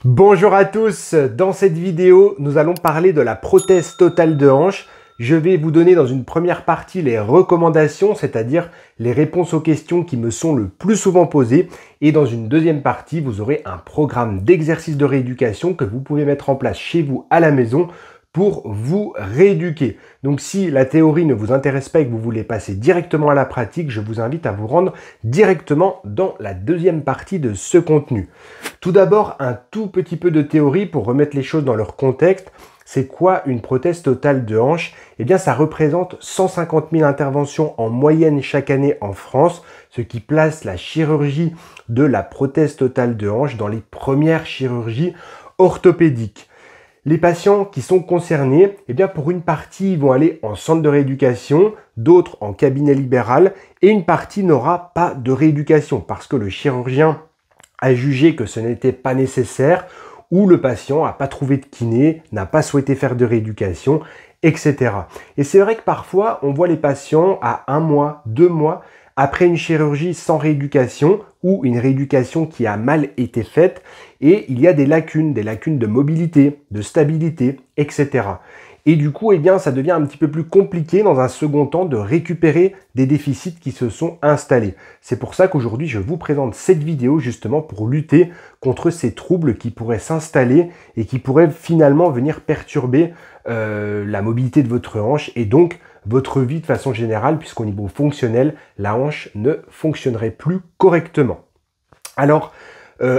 Bonjour à tous, dans cette vidéo, nous allons parler de la prothèse totale de hanche. Je vais vous donner dans une première partie les recommandations, c'est-à-dire les réponses aux questions qui me sont le plus souvent posées. Et dans une deuxième partie, vous aurez un programme d'exercice de rééducation que vous pouvez mettre en place chez vous à la maison pour vous rééduquer. Donc si la théorie ne vous intéresse pas et que vous voulez passer directement à la pratique, je vous invite à vous rendre directement dans la deuxième partie de ce contenu. Tout d'abord, un tout petit peu de théorie pour remettre les choses dans leur contexte. C'est quoi une prothèse totale de hanche? Eh bien, ça représente 150 000 interventions en moyenne chaque année en France, ce qui place la chirurgie de la prothèse totale de hanche dans les premières chirurgies orthopédiques. Les patients qui sont concernés, eh bien pour une partie, ils vont aller en centre de rééducation, d'autres en cabinet libéral, et une partie n'aura pas de rééducation parce que le chirurgien a jugé que ce n'était pas nécessaire, ou le patient n'a pas trouvé de kiné, n'a pas souhaité faire de rééducation, etc. Et c'est vrai que parfois, on voit les patients à 1 mois, 2 mois, après une chirurgie sans rééducation ou une rééducation qui a mal été faite et il y a des lacunes de mobilité, de stabilité, etc. Et du coup, eh bien, ça devient un petit peu plus compliqué dans un second temps de récupérer des déficits qui se sont installés. C'est pour ça qu'aujourd'hui, je vous présente cette vidéo justement pour lutter contre ces troubles qui pourraient s'installer et qui pourraient finalement venir perturber la mobilité de votre hanche et donc votre vie de façon générale, puisqu'au niveau fonctionnel, la hanche ne fonctionnerait plus correctement. Alors,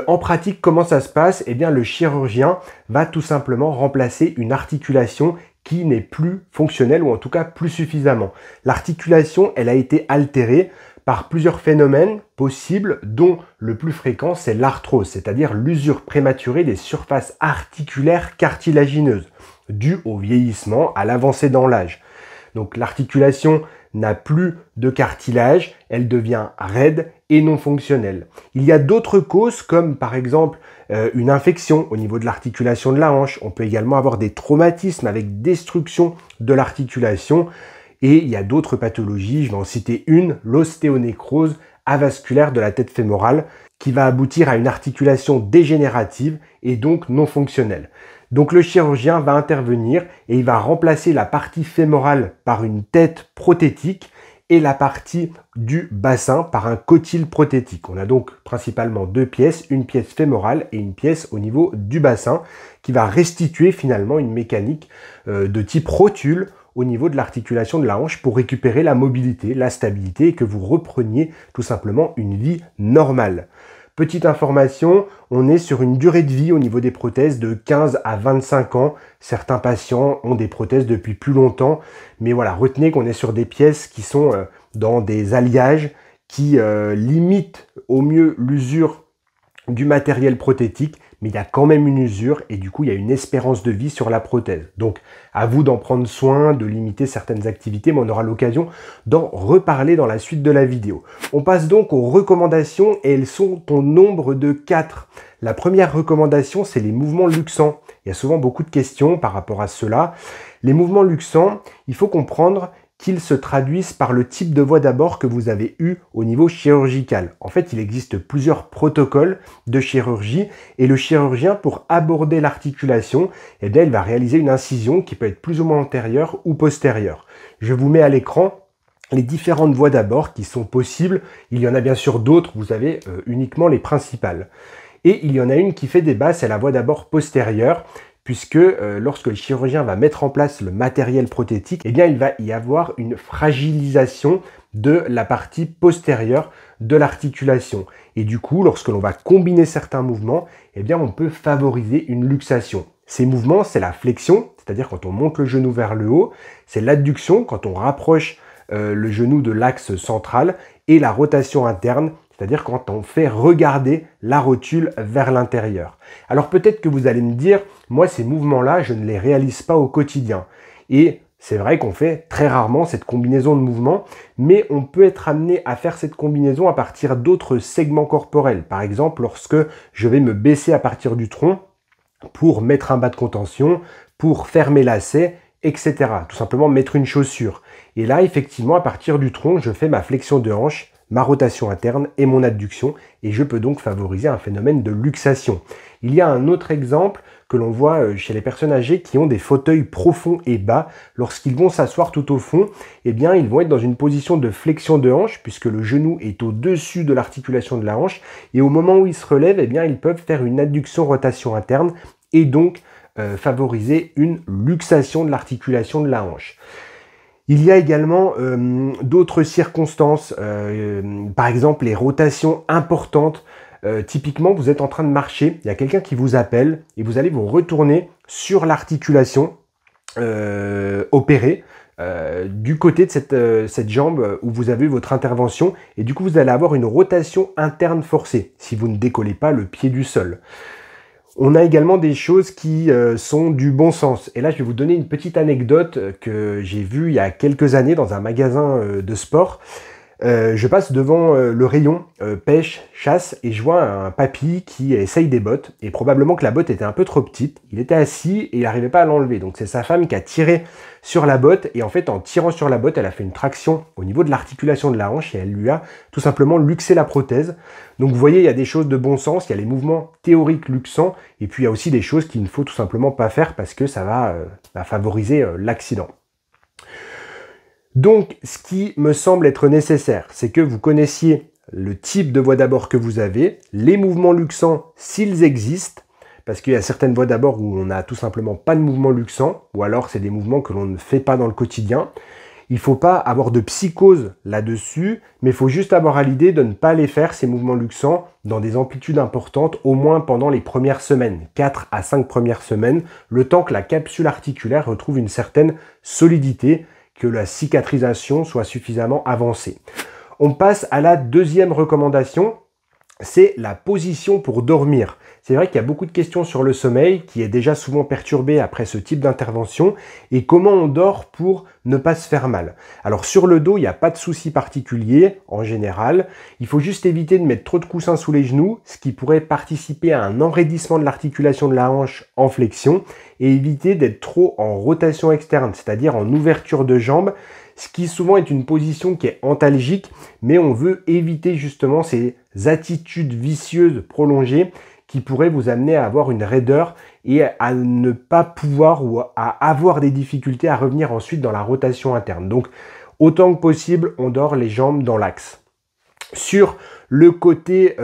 en pratique, comment ça se passe? Eh bien, le chirurgien va tout simplement remplacer une articulation qui n'est plus fonctionnelle, ou en tout cas plus suffisamment. L'articulation, elle a été altérée par plusieurs phénomènes possibles, dont le plus fréquent, c'est l'arthrose, c'est-à-dire l'usure prématurée des surfaces articulaires cartilagineuses, due au vieillissement, à l'avancée dans l'âge. Donc l'articulation n'a plus de cartilage, elle devient raide et non fonctionnelle. Il y a d'autres causes comme par exemple une infection au niveau de l'articulation de la hanche. On peut également avoir des traumatismes avec destruction de l'articulation. Et il y a d'autres pathologies, je vais en citer une, l'ostéonécrose avasculaire de la tête fémorale, qui va aboutir à une articulation dégénérative et donc non fonctionnelle. Donc le chirurgien va intervenir et il va remplacer la partie fémorale par une tête prothétique et la partie du bassin par un cotyle prothétique. On a donc principalement deux pièces, une pièce fémorale et une pièce au niveau du bassin qui va restituer finalement une mécanique de type rotule au niveau de l'articulation de la hanche pour récupérer la mobilité, la stabilité et que vous repreniez tout simplement une vie normale. Petite information, on est sur une durée de vie au niveau des prothèses de 15 à 25 ans. Certains patients ont des prothèses depuis plus longtemps, mais voilà, retenez qu'on est sur des pièces qui sont dans des alliages qui limitent au mieux l'usure du matériel prothétique, mais il y a quand même une usure et du coup il y a une espérance de vie sur la prothèse. Donc à vous d'en prendre soin, de limiter certaines activités, mais on aura l'occasion d'en reparler dans la suite de la vidéo. On passe donc aux recommandations et elles sont au nombre de 4. La première recommandation, c'est les mouvements luxants. Il y a souvent beaucoup de questions par rapport à cela. Les mouvements luxants, il faut comprendre qu'ils se traduisent par le type de voie d'abord que vous avez eu au niveau chirurgical. En fait, il existe plusieurs protocoles de chirurgie et le chirurgien, pour aborder l'articulation, eh bien, il va réaliser une incision qui peut être plus ou moins antérieure ou postérieure. Je vous mets à l'écran les différentes voies d'abord qui sont possibles. Il y en a bien sûr d'autres, vous avez uniquement les principales. Et il y en a une qui fait débat, c'est la voie d'abord postérieure, puisque lorsque le chirurgien va mettre en place le matériel prothétique, eh bien, il va y avoir une fragilisation de la partie postérieure de l'articulation. Et du coup, lorsque l'on va combiner certains mouvements, eh bien, on peut favoriser une luxation. Ces mouvements, c'est la flexion, c'est-à-dire quand on monte le genou vers le haut, c'est l'adduction, quand on rapproche le genou de l'axe central, et la rotation interne, c'est-à-dire quand on fait regarder la rotule vers l'intérieur. Alors peut-être que vous allez me dire, moi ces mouvements-là, je ne les réalise pas au quotidien. Et c'est vrai qu'on fait très rarement cette combinaison de mouvements, mais on peut être amené à faire cette combinaison à partir d'autres segments corporels. Par exemple, lorsque je vais me baisser à partir du tronc pour mettre un bas de contention, pour fermer lacet, etc. Tout simplement mettre une chaussure. Et là, effectivement, à partir du tronc, je fais ma flexion de hanche, ma rotation interne et mon adduction, et je peux donc favoriser un phénomène de luxation. Il y a un autre exemple que l'on voit chez les personnes âgées qui ont des fauteuils profonds et bas. Lorsqu'ils vont s'asseoir tout au fond, eh bien, ils vont être dans une position de flexion de hanche, puisque le genou est au-dessus de l'articulation de la hanche, et au moment où ils se relèvent, eh bien, ils peuvent faire une adduction-rotation interne, et donc favoriser une luxation de l'articulation de la hanche. Il y a également d'autres circonstances, par exemple les rotations importantes. Typiquement, vous êtes en train de marcher, il y a quelqu'un qui vous appelle et vous allez vous retourner sur l'articulation opérée du côté de cette jambe où vous avez votre intervention, et du coup vous allez avoir une rotation interne forcée si vous ne décollez pas le pied du sol. On a également des choses qui sont du bon sens. Et là, je vais vous donner une petite anecdote que j'ai vue il y a quelques années dans un magasin de sport. Je passe devant le rayon pêche, chasse, et je vois un papy qui essaye des bottes, et probablement que la botte était un peu trop petite. Il était assis et il n'arrivait pas à l'enlever. Donc c'est sa femme qui a tiré sur la botte, et en fait en tirant sur la botte, elle a fait une traction au niveau de l'articulation de la hanche et elle lui a tout simplement luxé la prothèse. Donc vous voyez, il y a des choses de bon sens, il y a les mouvements théoriques luxants, et puis il y a aussi des choses qu'il ne faut tout simplement pas faire parce que ça va favoriser l'accident. Donc, ce qui me semble être nécessaire, c'est que vous connaissiez le type de voie d'abord que vous avez, les mouvements luxants s'ils existent, parce qu'il y a certaines voies d'abord où on n'a tout simplement pas de mouvement luxant, ou alors c'est des mouvements que l'on ne fait pas dans le quotidien. Il ne faut pas avoir de psychose là-dessus, mais il faut juste avoir à l'idée de ne pas les faire, ces mouvements luxants, dans des amplitudes importantes, au moins pendant les premières semaines, 4 à 5 premières semaines, le temps que la capsule articulaire retrouve une certaine solidité, que la cicatrisation soit suffisamment avancée. On passe à la deuxième recommandation, c'est la position pour dormir. C'est vrai qu'il y a beaucoup de questions sur le sommeil qui est déjà souvent perturbé après ce type d'intervention, et comment on dort pour ne pas se faire mal. Alors sur le dos, il n'y a pas de souci particulier en général. Il faut juste éviter de mettre trop de coussins sous les genoux, ce qui pourrait participer à un enraidissement de l'articulation de la hanche en flexion, et éviter d'être trop en rotation externe, c'est-à-dire en ouverture de jambes, ce qui souvent est une position qui est antalgique, mais on veut éviter justement ces attitudes vicieuses prolongées qui pourraient vous amener à avoir une raideur et à ne pas pouvoir ou à avoir des difficultés à revenir ensuite dans la rotation interne. Donc, autant que possible, on dort les jambes dans l'axe. Sur le côté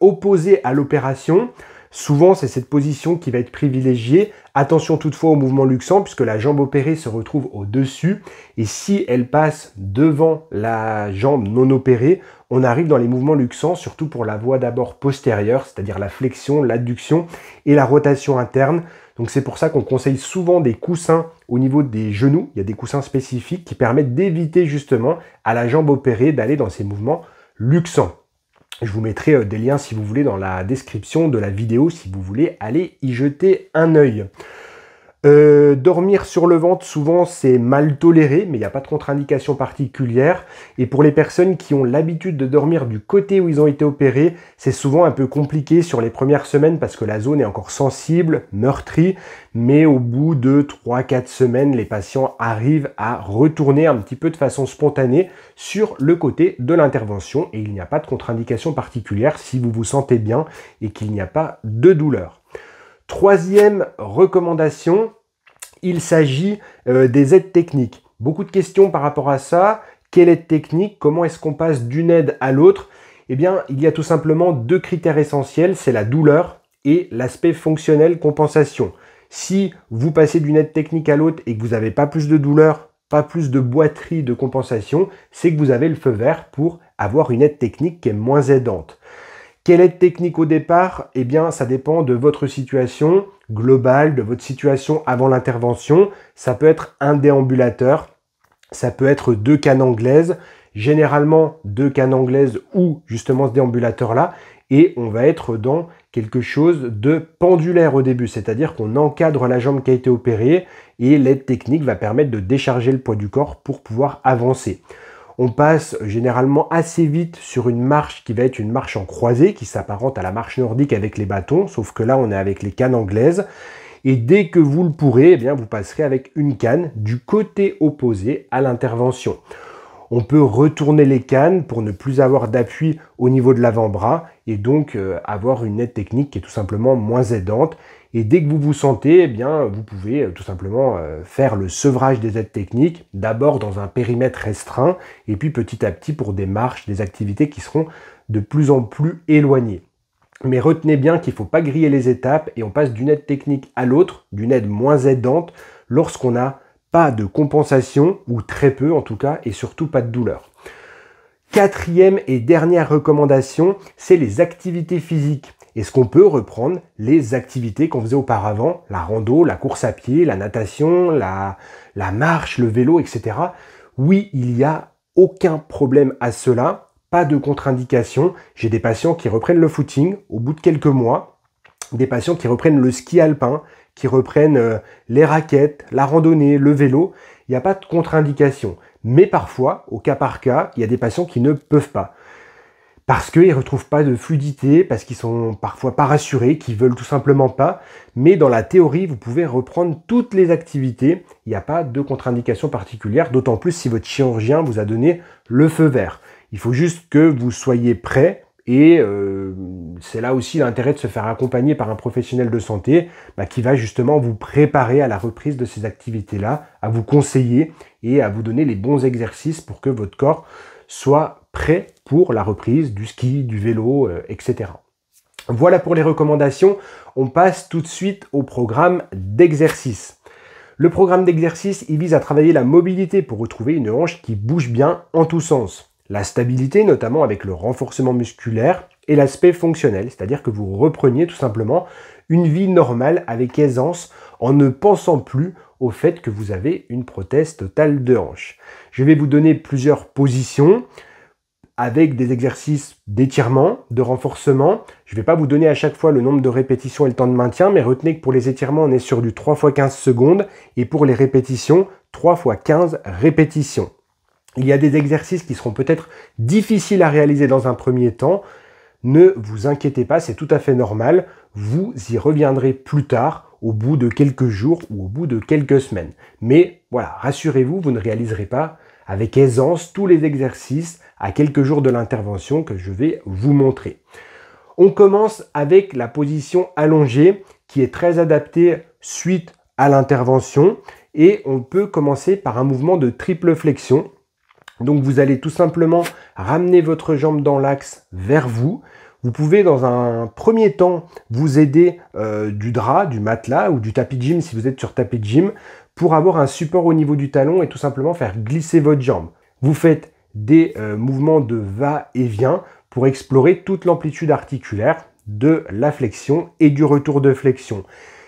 opposé à l'opération, souvent, c'est cette position qui va être privilégiée. Attention toutefois au mouvement luxant, puisque la jambe opérée se retrouve au-dessus. Et si elle passe devant la jambe non opérée, on arrive dans les mouvements luxants, surtout pour la voie d'abord postérieure, c'est-à-dire la flexion, l'adduction et la rotation interne. Donc c'est pour ça qu'on conseille souvent des coussins au niveau des genoux. Il y a des coussins spécifiques qui permettent d'éviter justement à la jambe opérée d'aller dans ces mouvements luxants. Je vous mettrai des liens si vous voulez dans la description de la vidéo si vous voulez aller y jeter un œil. Dormir sur le ventre, souvent c'est mal toléré, mais il n'y a pas de contre-indication particulière. Et pour les personnes qui ont l'habitude de dormir du côté où ils ont été opérés, c'est souvent un peu compliqué sur les premières semaines parce que la zone est encore sensible, meurtrie. Mais au bout de 3-4 semaines, les patients arrivent à retourner un petit peu de façon spontanée sur le côté de l'intervention. Et il n'y a pas de contre-indication particulière si vous vous sentez bien et qu'il n'y a pas de douleur. Troisième recommandation, il s'agit des aides techniques. Beaucoup de questions par rapport à ça. Quelle aide technique? Comment est-ce qu'on passe d'une aide à l'autre? Eh bien, il y a tout simplement deux critères essentiels, c'est la douleur et l'aspect fonctionnel compensation. Si vous passez d'une aide technique à l'autre et que vous n'avez pas plus de douleur, pas plus de boiterie de compensation, c'est que vous avez le feu vert pour avoir une aide technique qui est moins aidante. Quelle aide technique au départ? Eh bien, ça dépend de votre situation globale, de votre situation avant l'intervention. Ça peut être un déambulateur, ça peut être 2 cannes anglaises, généralement 2 cannes anglaises ou justement ce déambulateur-là. Et on va être dans quelque chose de pendulaire au début, c'est-à-dire qu'on encadre la jambe qui a été opérée et l'aide technique va permettre de décharger le poids du corps pour pouvoir avancer. On passe généralement assez vite sur une marche qui va être une marche en croisée, qui s'apparente à la marche nordique avec les bâtons, sauf que là on est avec les cannes anglaises. Et dès que vous le pourrez, eh bien, vous passerez avec une canne du côté opposé à l'intervention. On peut retourner les cannes pour ne plus avoir d'appui au niveau de l'avant-bras et donc avoir une aide technique qui est tout simplement moins aidante. Et dès que vous vous sentez, eh bien, vous pouvez tout simplement faire le sevrage des aides techniques, d'abord dans un périmètre restreint, et puis petit à petit pour des marches, des activités qui seront de plus en plus éloignées. Mais retenez bien qu'il ne faut pas griller les étapes et on passe d'une aide technique à l'autre, d'une aide moins aidante, lorsqu'on n'a pas de compensation, ou très peu en tout cas, et surtout pas de douleur. Quatrième et dernière recommandation, c'est les activités physiques. Est-ce qu'on peut reprendre les activités qu'on faisait auparavant, la rando, la course à pied, la natation, la marche, le vélo, etc. Oui, il n'y a aucun problème à cela, pas de contre-indication. J'ai des patients qui reprennent le footing au bout de quelques mois, des patients qui reprennent le ski alpin, qui reprennent les raquettes, la randonnée, le vélo. Il n'y a pas de contre-indication. Mais parfois, au cas par cas, il y a des patients qui ne peuvent pas. Parce qu'ils ne retrouvent pas de fluidité, parce qu'ils sont parfois pas rassurés, qu'ils veulent tout simplement pas. Mais dans la théorie, vous pouvez reprendre toutes les activités. Il n'y a pas de contre-indication particulière, d'autant plus si votre chirurgien vous a donné le feu vert. Il faut juste que vous soyez prêt et c'est là aussi l'intérêt de se faire accompagner par un professionnel de santé qui va justement vous préparer à la reprise de ces activités-là, à vous conseiller et à vous donner les bons exercices pour que votre corps soit prêt pour la reprise du ski, du vélo, etc. Voilà pour les recommandations. On passe tout de suite au programme d'exercice. Le programme d'exercice, il vise à travailler la mobilité pour retrouver une hanche qui bouge bien en tous sens. La stabilité, notamment avec le renforcement musculaire, et l'aspect fonctionnel, c'est-à-dire que vous repreniez tout simplement une vie normale avec aisance en ne pensant plus au fait que vous avez une prothèse totale de hanche. Je vais vous donner plusieurs positions avec des exercices d'étirement, de renforcement. Je ne vais pas vous donner à chaque fois le nombre de répétitions et le temps de maintien, mais retenez que pour les étirements, on est sur du 3 x 15 secondes et pour les répétitions, 3 x 15 répétitions. Il y a des exercices qui seront peut-être difficiles à réaliser dans un premier temps. Ne vous inquiétez pas, c'est tout à fait normal. Vous y reviendrez plus tard, au bout de quelques jours ou au bout de quelques semaines. Mais voilà, rassurez-vous, vous ne réaliserez pas avec aisance tous les exercices à quelques jours de l'intervention que je vais vous montrer. On commence avec la position allongée qui est très adaptée suite à l'intervention et on peut commencer par un mouvement de triple flexion. Donc vous allez tout simplement ramener votre jambe dans l'axe vers vous. Vous pouvez dans un premier temps vous aider du drap, du matelas ou du tapis de gym si vous êtes sur tapis de gym pour avoir un support au niveau du talon et tout simplement faire glisser votre jambe. Vous faites des mouvements de va-et-vient pour explorer toute l'amplitude articulaire de la flexion et du retour de flexion.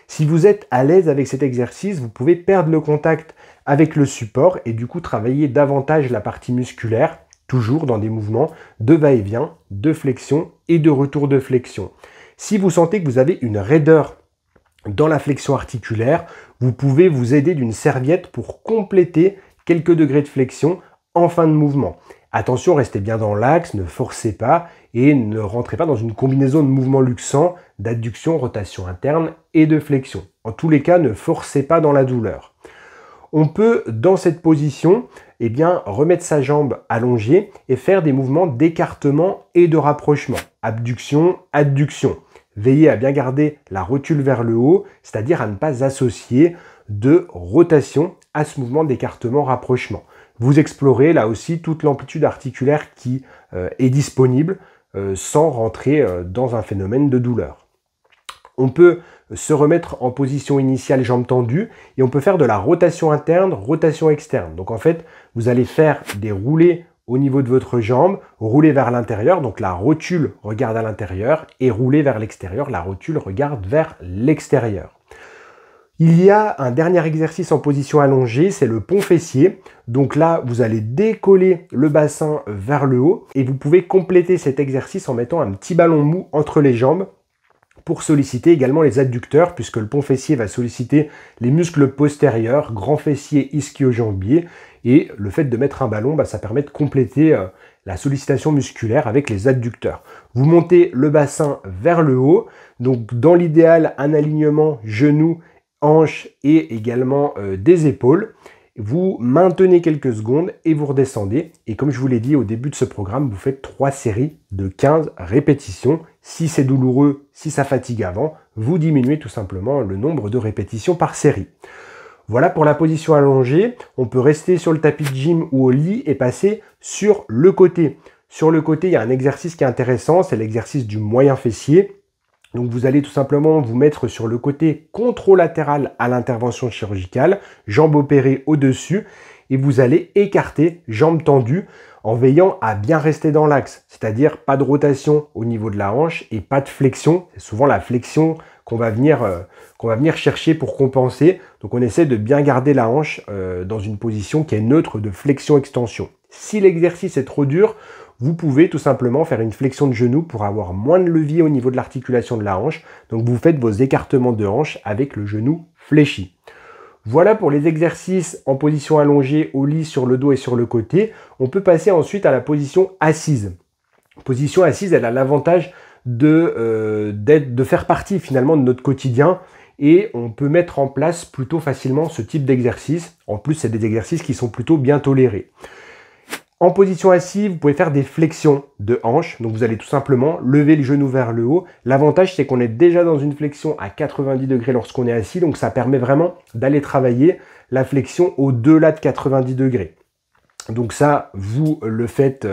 Si vous êtes à l'aise avec cet exercice, vous pouvez perdre le contact avec le support et du coup travailler davantage la partie musculaire, toujours dans des mouvements de va-et-vient, de flexion et de retour de flexion. Si vous sentez que vous avez une raideur dans la flexion articulaire, vous pouvez vous aider d'une serviette pour compléter quelques degrés de flexion en fin de mouvement. Attention, restez bien dans l'axe, ne forcez pas et ne rentrez pas dans une combinaison de mouvements luxants, d'adduction, rotation interne et de flexion. En tous les cas, ne forcez pas dans la douleur. On peut, dans cette position, remettre sa jambe allongée et faire des mouvements d'écartement et de rapprochement. Abduction, adduction. Veillez à bien garder la rotule vers le haut, c'est-à-dire à ne pas associer de rotation à ce mouvement d'écartement-rapprochement. Vous explorez là aussi toute l'amplitude articulaire qui est disponible sans rentrer dans un phénomène de douleur. On peut se remettre en position initiale jambes tendues et on peut faire de la rotation interne, rotation externe. Donc en fait, vous allez faire des roulés au niveau de votre jambe, rouler vers l'intérieur, donc la rotule regarde à l'intérieur et rouler vers l'extérieur, la rotule regarde vers l'extérieur. Il y a un dernier exercice en position allongée, c'est le pont fessier. Donc là, vous allez décoller le bassin vers le haut et vous pouvez compléter cet exercice en mettant un petit ballon mou entre les jambes pour solliciter également les adducteurs puisque le pont fessier va solliciter les muscles postérieurs, grand fessier, ischio-jambier et le fait de mettre un ballon, ça permet de compléter la sollicitation musculaire avec les adducteurs. Vous montez le bassin vers le haut, donc dans l'idéal, un alignement genou, hanches et également des épaules. Vous maintenez quelques secondes et vous redescendez. Et comme je vous l'ai dit au début de ce programme, vous faites 3 séries de 15 répétitions. Si c'est douloureux, si ça fatigue avant, vous diminuez tout simplement le nombre de répétitions par série. Voilà pour la position allongée. On peut rester sur le tapis de gym ou au lit et passer sur le côté. Sur le côté, il y a un exercice qui est intéressant, c'est l'exercice du moyen fessier. Donc vous allez tout simplement vous mettre sur le côté controlatéral à l'intervention chirurgicale, jambes opérées au-dessus, et vous allez écarter, jambes tendues, en veillant à bien rester dans l'axe. C'est-à-dire pas de rotation au niveau de la hanche et pas de flexion. C'est souvent la flexion qu'on va venir chercher pour compenser. Donc on essaie de bien garder la hanche dans une position qui est neutre de flexion-extension. Si l'exercice est trop dur, vous pouvez tout simplement faire une flexion de genou pour avoir moins de levier au niveau de l'articulation de la hanche. Donc vous faites vos écartements de hanche avec le genou fléchi. Voilà pour les exercices en position allongée au lit, sur le dos et sur le côté. On peut passer ensuite à la position assise. Position assise, elle a l'avantage de faire partie finalement de notre quotidien et on peut mettre en place plutôt facilement ce type d'exercice. En plus, c'est des exercices qui sont plutôt bien tolérés. En position assise, vous pouvez faire des flexions de hanches. Donc vous allez tout simplement lever le genou vers le haut. L'avantage, c'est qu'on est déjà dans une flexion à 90 degrés lorsqu'on est assis. Donc ça permet vraiment d'aller travailler la flexion au-delà de 90 degrés. Donc ça, vous le faites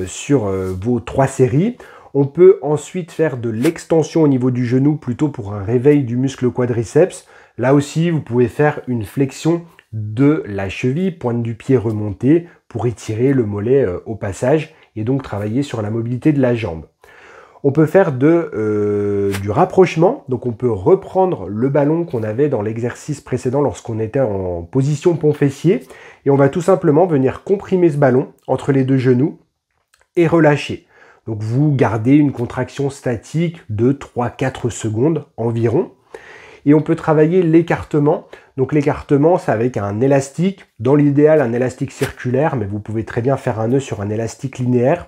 sur vos 3 séries. On peut ensuite faire de l'extension au niveau du genou, plutôt pour un réveil du muscle quadriceps. Là aussi, vous pouvez faire une flexion de la cheville, pointe du pied remontée, pour étirer le mollet au passage et donc travailler sur la mobilité de la jambe. On peut faire du rapprochement, donc on peut reprendre le ballon qu'on avait dans l'exercice précédent lorsqu'on était en position pont fessier et on va tout simplement venir comprimer ce ballon entre les 2 genoux et relâcher. Donc vous gardez une contraction statique de 3-4 secondes environ. Et on peut travailler l'écartement. Donc l'écartement, c'est avec un élastique. Dans l'idéal, un élastique circulaire, mais vous pouvez très bien faire un nœud sur un élastique linéaire.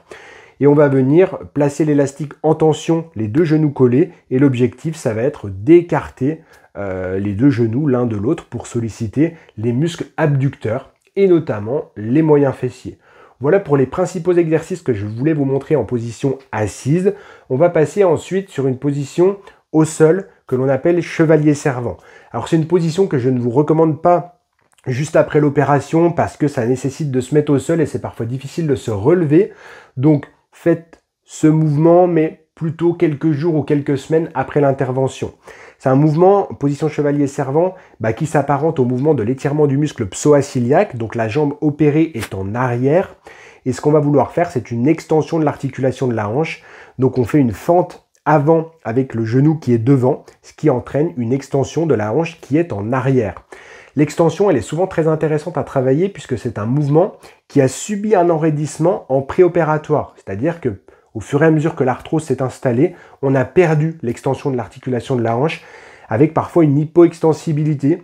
Et on va venir placer l'élastique en tension, les 2 genoux collés. Et l'objectif, ça va être d'écarter les 2 genoux l'un de l'autre pour solliciter les muscles abducteurs et notamment les moyens fessiers. Voilà pour les principaux exercices que je voulais vous montrer en position assise. On va passer ensuite sur une position au sol que l'on appelle chevalier servant. Alors c'est une position que je ne vous recommande pas juste après l'opération parce que ça nécessite de se mettre au sol et c'est parfois difficile de se relever. Donc faites ce mouvement mais plutôt quelques jours ou quelques semaines après l'intervention. C'est un mouvement, position chevalier servant, qui s'apparente au mouvement de l'étirement du muscle psoas-iliaque. Donc la jambe opérée est en arrière. Et ce qu'on va vouloir faire, c'est une extension de l'articulation de la hanche. Donc on fait une fente avant avec le genou qui est devant, ce qui entraîne une extension de la hanche qui est en arrière. L'extension, elle est souvent très intéressante à travailler puisque c'est un mouvement qui a subi un enraidissement en préopératoire. C'est-à-dire que au fur et à mesure que l'arthrose s'est installée, on a perdu l'extension de l'articulation de la hanche avec parfois une hypoextensibilité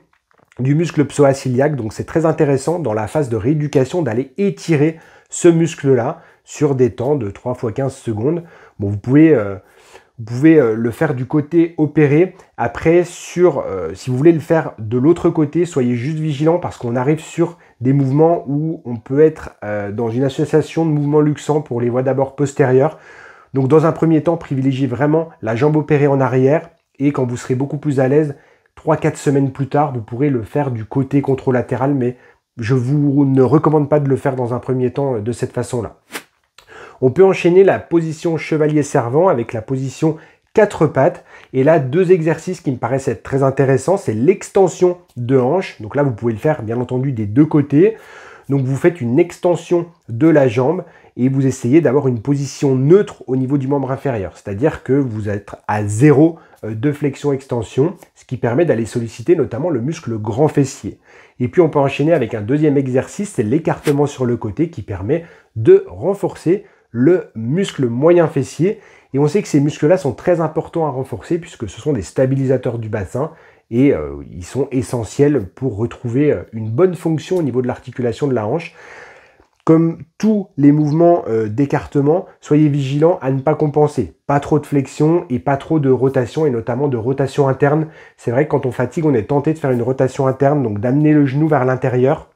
du muscle psoas-iliaque. Donc c'est très intéressant dans la phase de rééducation d'aller étirer ce muscle-là sur des temps de 3 x 15 secondes. Bon, vous pouvez le faire du côté opéré. Après, si vous voulez le faire de l'autre côté, soyez juste vigilant parce qu'on arrive sur des mouvements où on peut être dans une association de mouvements luxants pour les voies d'abord postérieures. Donc dans un premier temps, privilégiez vraiment la jambe opérée en arrière et quand vous serez beaucoup plus à l'aise, 3-4 semaines plus tard, vous pourrez le faire du côté controlatéral, mais je vous ne recommande pas de le faire dans un premier temps de cette façon-là. On peut enchaîner la position chevalier servant avec la position 4 pattes. Et là, 2 exercices qui me paraissent être très intéressants, c'est l'extension de hanche. Donc là, vous pouvez le faire bien entendu des 2 côtés. Donc vous faites une extension de la jambe et vous essayez d'avoir une position neutre au niveau du membre inférieur. C'est-à-dire que vous êtes à 0 de flexion-extension, ce qui permet d'aller solliciter notamment le muscle grand fessier. Et puis on peut enchaîner avec un deuxième exercice, c'est l'écartement sur le côté qui permet de renforcer le muscle moyen fessier. Et on sait que ces muscles-là sont très importants à renforcer puisque ce sont des stabilisateurs du bassin et ils sont essentiels pour retrouver une bonne fonction au niveau de l'articulation de la hanche. Comme tous les mouvements d'écartement, soyez vigilants à ne pas compenser. Pas trop de flexion et pas trop de rotation, et notamment de rotation interne. C'est vrai que quand on fatigue, on est tenté de faire une rotation interne, donc d'amener le genou vers l'intérieur.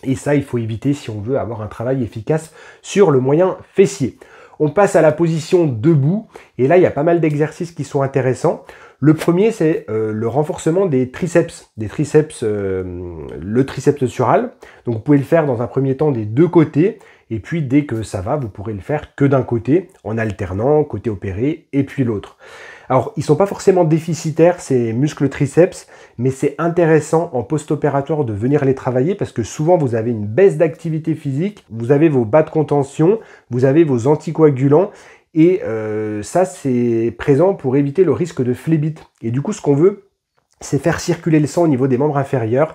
Et ça, il faut éviter si on veut avoir un travail efficace sur le moyen fessier. On passe à la position debout, et là, il y a pas mal d'exercices qui sont intéressants. Le premier, c'est le renforcement des triceps, le triceps sural. Donc vous pouvez le faire dans un premier temps des deux côtés, et puis dès que ça va, vous pourrez le faire que d'un côté, en alternant, côté opéré, et puis l'autre. Alors, ils ne sont pas forcément déficitaires, ces muscles triceps, mais c'est intéressant en post-opératoire de venir les travailler parce que souvent, vous avez une baisse d'activité physique, vous avez vos bas de contention, vous avez vos anticoagulants, et ça, c'est présent pour éviter le risque de phlébite. Et du coup, ce qu'on veut, c'est faire circuler le sang au niveau des membres inférieurs.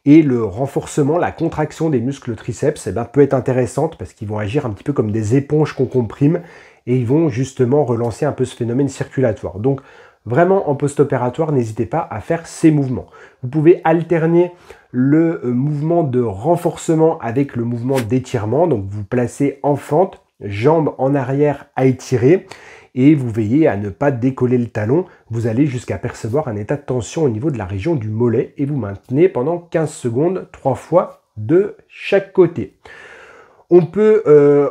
Et le renforcement, la contraction des muscles triceps peut être intéressante parce qu'ils vont agir un petit peu comme des éponges qu'on comprime et ils vont justement relancer un peu ce phénomène circulatoire. Donc, vraiment, en post-opératoire, n'hésitez pas à faire ces mouvements. Vous pouvez alterner le mouvement de renforcement avec le mouvement d'étirement. Donc, vous placez en fente, jambes en arrière à étirer et vous veillez à ne pas décoller le talon. Vous allez jusqu'à percevoir un état de tension au niveau de la région du mollet et vous maintenez pendant 15 secondes, 3 fois de chaque côté. On peut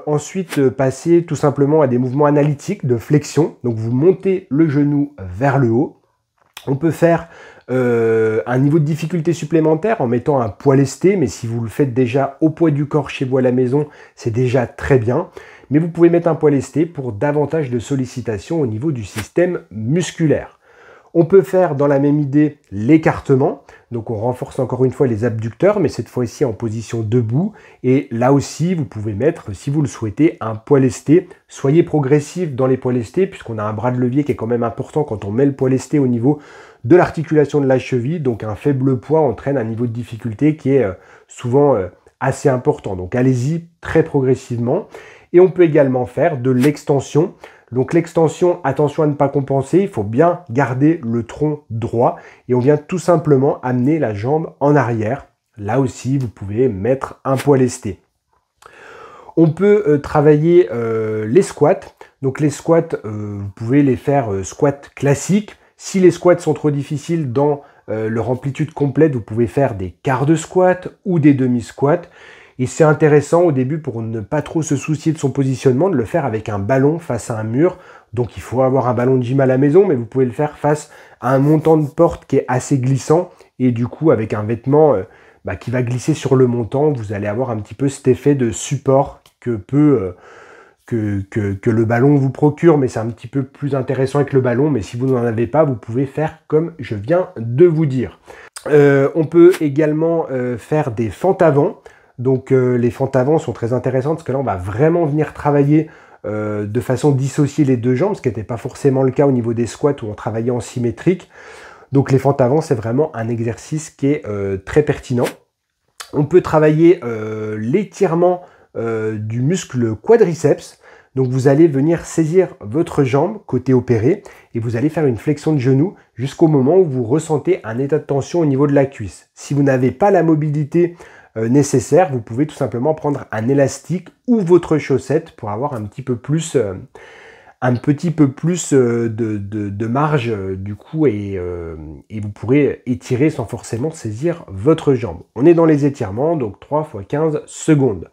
ensuite passer tout simplement à des mouvements analytiques de flexion. Donc vous montez le genou vers le haut. On peut faire un niveau de difficulté supplémentaire en mettant un poids lesté, mais si vous le faites déjà au poids du corps chez vous à la maison, c'est déjà très bien. Mais vous pouvez mettre un poids lesté pour davantage de sollicitation au niveau du système musculaire. On peut faire dans la même idée l'écartement, donc on renforce encore une fois les abducteurs, mais cette fois-ci en position debout. Et là aussi, vous pouvez mettre, si vous le souhaitez, un poids lesté. Soyez progressif dans les poids lestés, puisqu'on a un bras de levier qui est quand même important quand on met le poids lesté au niveau de l'articulation de la cheville. Donc un faible poids entraîne un niveau de difficulté qui est souvent assez important. Donc allez-y très progressivement. Et on peut également faire de l'extension. Donc l'extension, attention à ne pas compenser, il faut bien garder le tronc droit et on vient tout simplement amener la jambe en arrière. Là aussi, vous pouvez mettre un poids lesté. On peut travailler les squats. Donc les squats, vous pouvez les faire squats classiques. Si les squats sont trop difficiles dans leur amplitude complète, vous pouvez faire des quarts de squat ou des demi-squats. Et c'est intéressant au début pour ne pas trop se soucier de son positionnement, de le faire avec un ballon face à un mur. Donc il faut avoir un ballon de gym à la maison, mais vous pouvez le faire face à un montant de porte qui est assez glissant. Et du coup, avec un vêtement qui va glisser sur le montant, vous allez avoir un petit peu cet effet de support que le ballon vous procure. Mais c'est un petit peu plus intéressant avec le ballon. Mais si vous n'en avez pas, vous pouvez faire comme je viens de vous dire. On peut également faire des fentes avant. Donc les fentes avant sont très intéressantes parce que là on va vraiment venir travailler de façon dissocier les deux jambes, ce qui n'était pas forcément le cas au niveau des squats où on travaillait en symétrique. Donc les fentes avant, c'est vraiment un exercice qui est très pertinent. On peut travailler l'étirement du muscle quadriceps. Donc vous allez venir saisir votre jambe côté opéré et vous allez faire une flexion de genou jusqu'au moment où vous ressentez un état de tension au niveau de la cuisse. Si vous n'avez pas la mobilité nécessaire, vous pouvez tout simplement prendre un élastique ou votre chaussette pour avoir un petit peu plus de marge du coup et vous pourrez étirer sans forcément saisir votre jambe. On est dans les étirements, donc 3 x 15 secondes.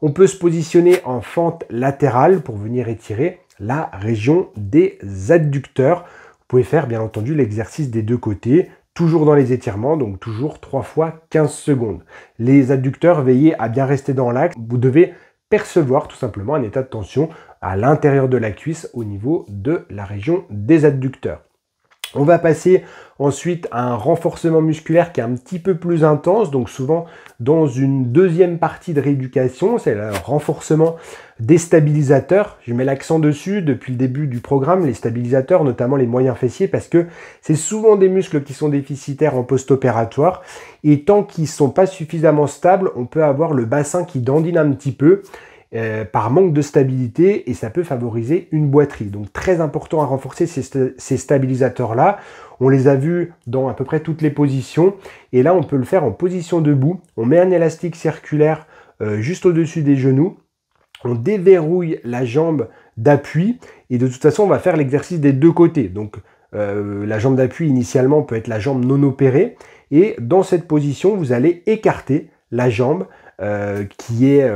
On peut se positionner en fente latérale pour venir étirer la région des adducteurs. Vous pouvez faire bien entendu l'exercice des deux côtés, toujours dans les étirements, donc toujours 3 x 15 secondes. Les adducteurs, veillez à bien rester dans l'axe. Vous devez percevoir tout simplement un état de tension à l'intérieur de la cuisse au niveau de la région des adducteurs. On va passer ensuite à un renforcement musculaire qui est un petit peu plus intense, donc souvent dans une deuxième partie de rééducation, c'est le renforcement des stabilisateurs. Je mets l'accent dessus depuis le début du programme, les stabilisateurs, notamment les moyens fessiers, parce que c'est souvent des muscles qui sont déficitaires en post-opératoire, et tant qu'ils ne sont pas suffisamment stables, on peut avoir le bassin qui dandine un petit peu, par manque de stabilité et ça peut favoriser une boiterie. Donc très important à renforcer ces stabilisateurs-là. On les a vus dans à peu près toutes les positions et là on peut le faire en position debout. On met un élastique circulaire juste au-dessus des genoux. On déverrouille la jambe d'appui et de toute façon, on va faire l'exercice des deux côtés. Donc, la jambe d'appui, initialement, peut être la jambe non opérée. Et dans cette position, vous allez écarter la jambe qui est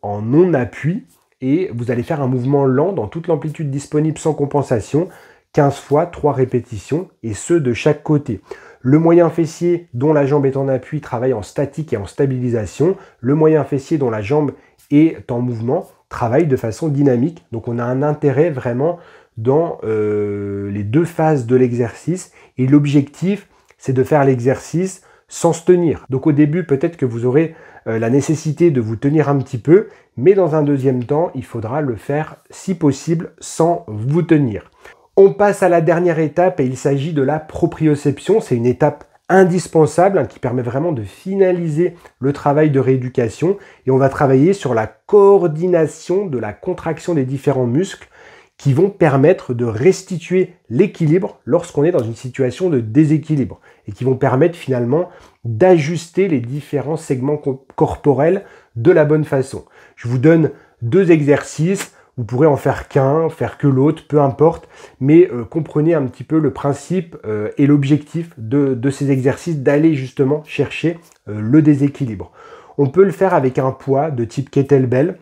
en non-appui. Et vous allez faire un mouvement lent dans toute l'amplitude disponible sans compensation, 15 fois, 3 répétitions, et ce de chaque côté. Le moyen fessier dont la jambe est en appui travaille en statique et en stabilisation. Le moyen fessier dont la jambe est en mouvement travaille de façon dynamique. Donc on a un intérêt vraiment dans les deux phases de l'exercice. Et l'objectif, c'est de faire l'exercice sans se tenir. Donc au début, peut-être que vous aurez la nécessité de vous tenir un petit peu, mais dans un deuxième temps, il faudra le faire, si possible, sans vous tenir. On passe à la dernière étape et il s'agit de la proprioception. C'est une étape indispensable qui permet vraiment de finaliser le travail de rééducation et on va travailler sur la coordination de la contraction des différents muscles qui vont permettre de restituer l'équilibre lorsqu'on est dans une situation de déséquilibre et qui vont permettre finalement d'ajuster les différents segments corporels de la bonne façon. Je vous donne 2 exercices, vous pourrez en faire qu'un, faire que l'autre, peu importe, mais comprenez un petit peu le principe et l'objectif de ces exercices, d'aller justement chercher le déséquilibre. On peut le faire avec un poids de type kettlebell.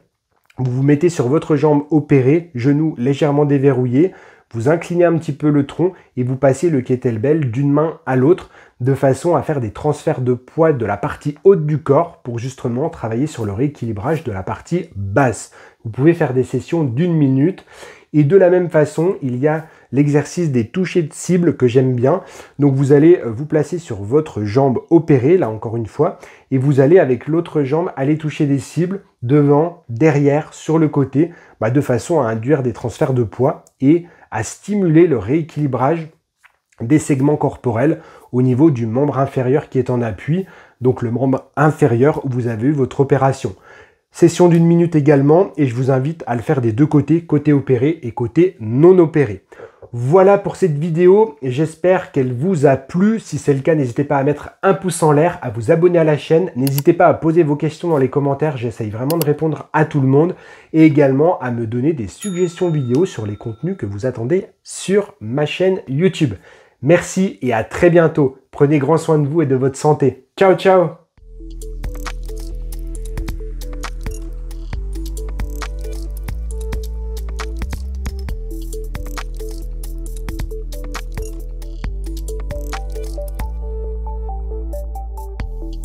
Vous vous mettez sur votre jambe opérée, genou légèrement déverrouillé, vous inclinez un petit peu le tronc et vous passez le kettlebell d'une main à l'autre de façon à faire des transferts de poids de la partie haute du corps pour justement travailler sur le rééquilibrage de la partie basse. Vous pouvez faire des sessions d'1 minute et de la même façon, il y a l'exercice des touchés de cible que j'aime bien. Donc vous allez vous placer sur votre jambe opérée, là encore une fois, et vous allez avec l'autre jambe aller toucher des cibles devant, derrière, sur le côté, de façon à induire des transferts de poids et à stimuler le rééquilibrage des segments corporels au niveau du membre inférieur qui est en appui, donc le membre inférieur où vous avez eu votre opération. Session d'1 minute également et je vous invite à le faire des deux côtés, côté opéré et côté non opéré. Voilà pour cette vidéo, j'espère qu'elle vous a plu. Si c'est le cas, n'hésitez pas à mettre un pouce en l'air, à vous abonner à la chaîne. N'hésitez pas à poser vos questions dans les commentaires, j'essaye vraiment de répondre à tout le monde. Et également à me donner des suggestions vidéo sur les contenus que vous attendez sur ma chaîne YouTube. Merci et à très bientôt. Prenez grand soin de vous et de votre santé. Ciao, ciao!